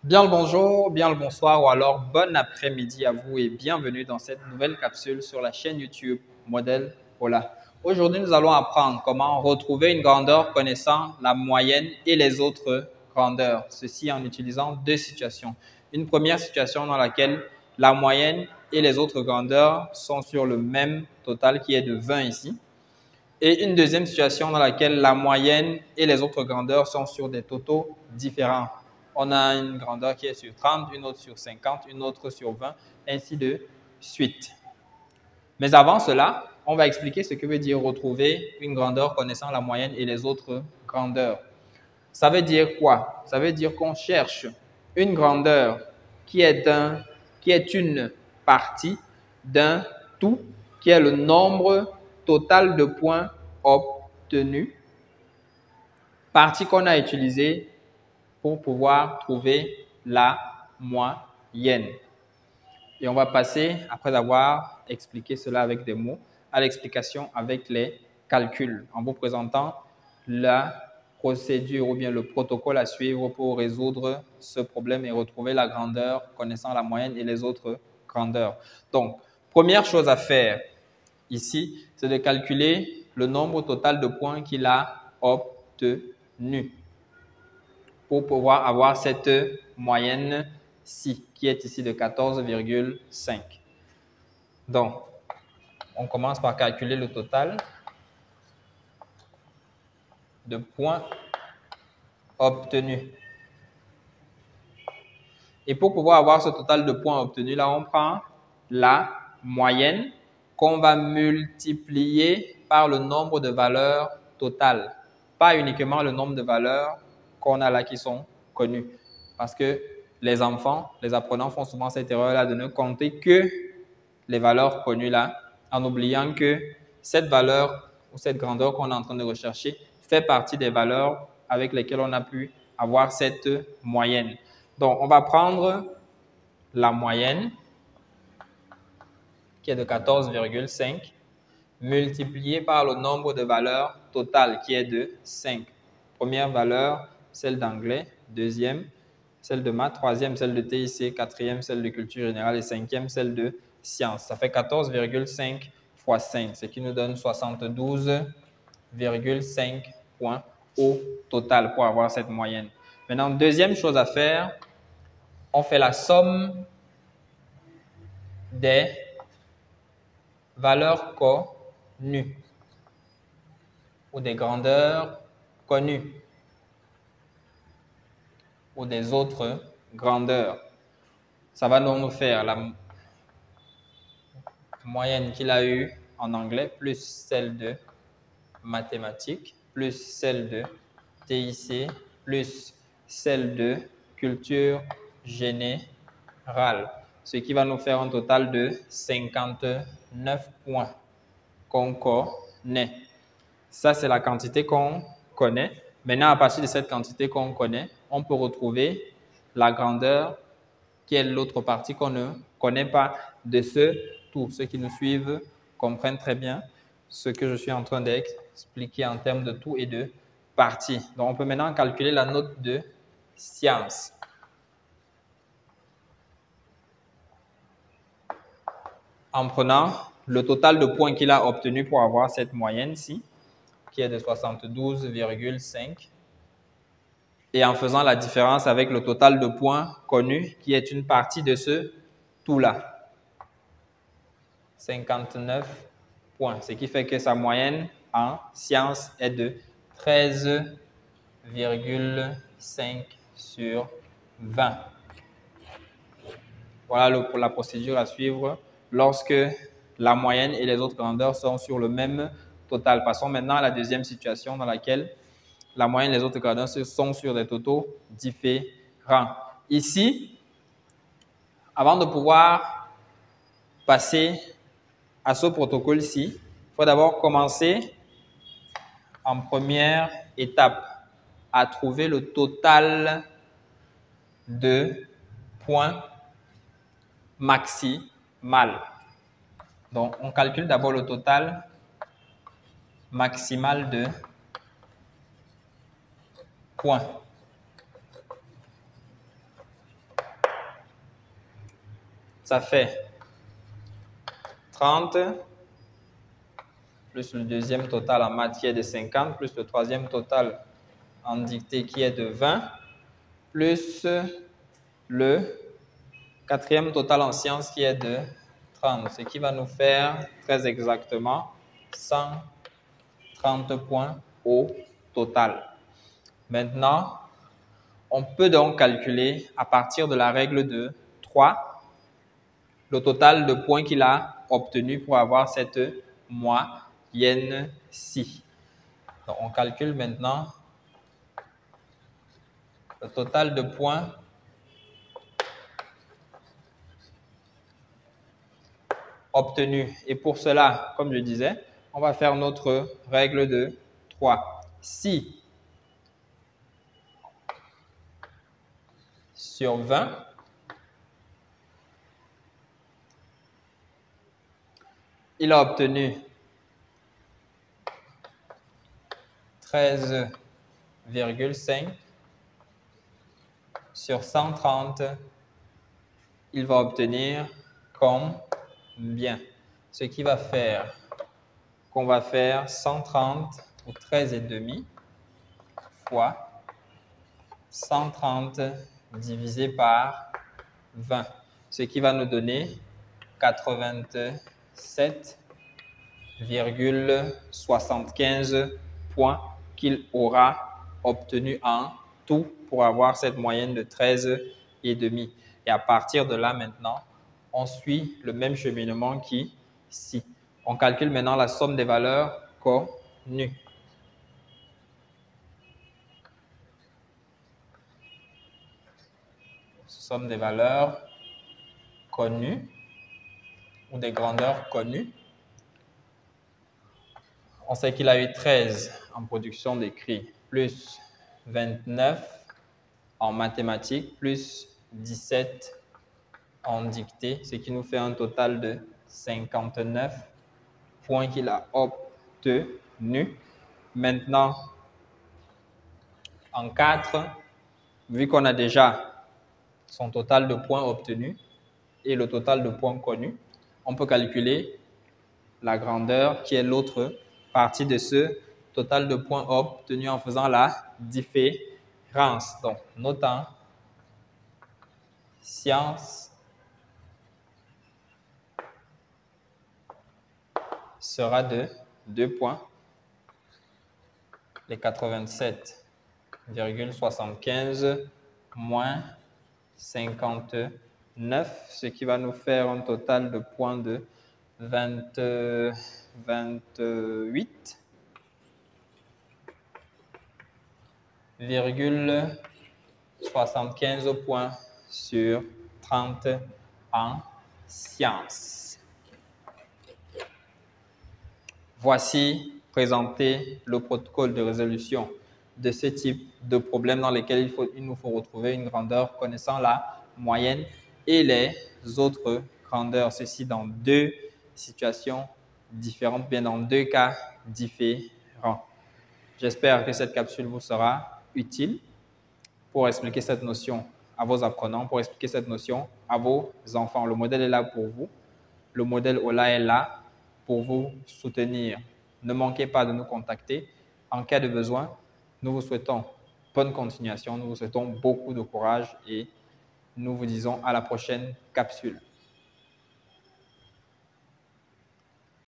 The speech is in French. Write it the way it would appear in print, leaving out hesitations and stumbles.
Bien le bonjour, bien le bonsoir ou alors bon après-midi à vous et bienvenue dans cette nouvelle capsule sur la chaîne YouTube Modèle Ola. Aujourd'hui, nous allons apprendre comment retrouver une grandeur connaissant la moyenne et les autres grandeurs. Ceci en utilisant deux situations. Une première situation dans laquelle la moyenne et les autres grandeurs sont sur le même total qui est de 20 ici. Et une deuxième situation dans laquelle la moyenne et les autres grandeurs sont sur des totaux différents. On a une grandeur qui est sur 30, une autre sur 50, une autre sur 20, ainsi de suite. Mais avant cela, on va expliquer ce que veut dire retrouver une grandeur connaissant la moyenne et les autres grandeurs. Ça veut dire quoi? Ça veut dire qu'on cherche une grandeur qui est une partie d'un tout, qui est le nombre total de points obtenus, partie qu'on a utilisée pour pouvoir trouver la moyenne. Et on va passer, après avoir expliqué cela avec des mots, à l'explication avec les calculs, en vous présentant la procédure ou bien le protocole à suivre pour résoudre ce problème et retrouver la grandeur connaissant la moyenne et les autres grandeurs. Donc, première chose à faire ici, c'est de calculer le nombre total de points qu'il a obtenu pour pouvoir avoir cette moyenne-ci, qui est ici de 14,5. Donc, on commence par calculer le total de points obtenus. Et pour pouvoir avoir ce total de points obtenus, là, on prend la moyenne qu'on va multiplier par le nombre de valeurs totales. Pas uniquement le nombre de valeurs qu'on a là qui sont connues. Parce que les enfants, les apprenants font souvent cette erreur-là de ne compter que les valeurs connues là, en oubliant que cette valeur ou cette grandeur qu'on est en train de rechercher fait partie des valeurs avec lesquelles on a pu avoir cette moyenne. Donc, on va prendre la moyenne qui est de 14,5 multiplié par le nombre de valeurs totales qui est de 5. Première valeur, celle d'anglais. Deuxième, celle de maths. Troisième, celle de TIC. Quatrième, celle de culture générale. Et cinquième, celle de sciences. Ça fait 14,5 fois 5, ce qui nous donne 72,5 points au total pour avoir cette moyenne. Maintenant, deuxième chose à faire, on fait la somme des valeurs connues ou des grandeurs connues ou des autres grandeurs. Ça va donc nous faire la moyenne qu'il a eue en anglais plus celle de mathématiques plus celle de TIC plus celle de culture générale. Ce qui va nous faire un total de 59 points qu'on connaît. Ça, c'est la quantité qu'on connaît. Maintenant, à partir de cette quantité qu'on connaît, on peut retrouver la grandeur qui est l'autre partie qu'on ne connaît pas de ce tout. Ceux qui nous suivent comprennent très bien ce que je suis en train d'expliquer en termes de tout et de partie. Donc, on peut maintenant calculer la note de science. En prenant le total de points qu'il a obtenu pour avoir cette moyenne-ci, qui est de 72,5, et en faisant la différence avec le total de points connus, qui est une partie de ce tout-là. 59 points, ce qui fait que sa moyenne en sciences est de 13,5 sur 20. Voilà la procédure à suivre lorsque la moyenne et les autres grandeurs sont sur le même total. Passons maintenant à la deuxième situation dans laquelle la moyenne et les autres grandeurs sont sur des totaux différents. Ici, avant de pouvoir passer à ce protocole-ci, il faut d'abord commencer en première étape à trouver le total de points maximal. Donc, on calcule d'abord le total maximal de points. Ça fait 30 plus le deuxième total en maths qui est de 50, plus le troisième total en dictée qui est de 20, plus le quatrième total en sciences qui est de 30, ce qui va nous faire très exactement 130 points au total. Maintenant, on peut donc calculer à partir de la règle de 3 le total de points qu'il a obtenu pour avoir cette moyenne-ci. Donc, on calcule maintenant le total de points obtenus. Et pour cela, comme je disais, on va faire notre règle de 3. Si sur 20, il a obtenu 13,5 sur 130, il va obtenir combien? Ce qui va faire qu'on va faire 130 ou 13,5 fois 130 divisé par 20, ce qui va nous donner 87,75 points qu'il aura obtenu en tout pour avoir cette moyenne de 13,5. Et à partir de là, maintenant, on suit le même cheminement qu'ici. On calcule maintenant la somme des valeurs connues. Somme des valeurs connues ou des grandeurs connues. On sait qu'il a eu 13 en production d'écrit, plus 29 en mathématiques, plus 17 en dictée, ce qui nous fait un total de 59 points qu'il a obtenus. Maintenant, en 4, vu qu'on a déjà son total de points obtenus et le total de points connus, on peut calculer la grandeur qui est l'autre partie de ce total de points obtenus en faisant la différence. Donc, notant science sera de 2 points. Les 87,75 moins 59, ce qui va nous faire un total de points de 28,75 points sur 30 en sciences. Voici présenté le protocole de résolution de ce type de problème dans lesquels il nous faut retrouver une grandeur connaissant la moyenne et les autres grandeurs. Ceci dans deux situations différentes, bien dans deux cas différents. J'espère que cette capsule vous sera utile pour expliquer cette notion à vos apprenants, pour expliquer cette notion à vos enfants. Le modèle est là pour vous. Le modèle OLA est là pour vous soutenir. Ne manquez pas de nous contacter en cas de besoin. Nous vous souhaitons bonne continuation, nous vous souhaitons beaucoup de courage et nous vous disons à la prochaine capsule.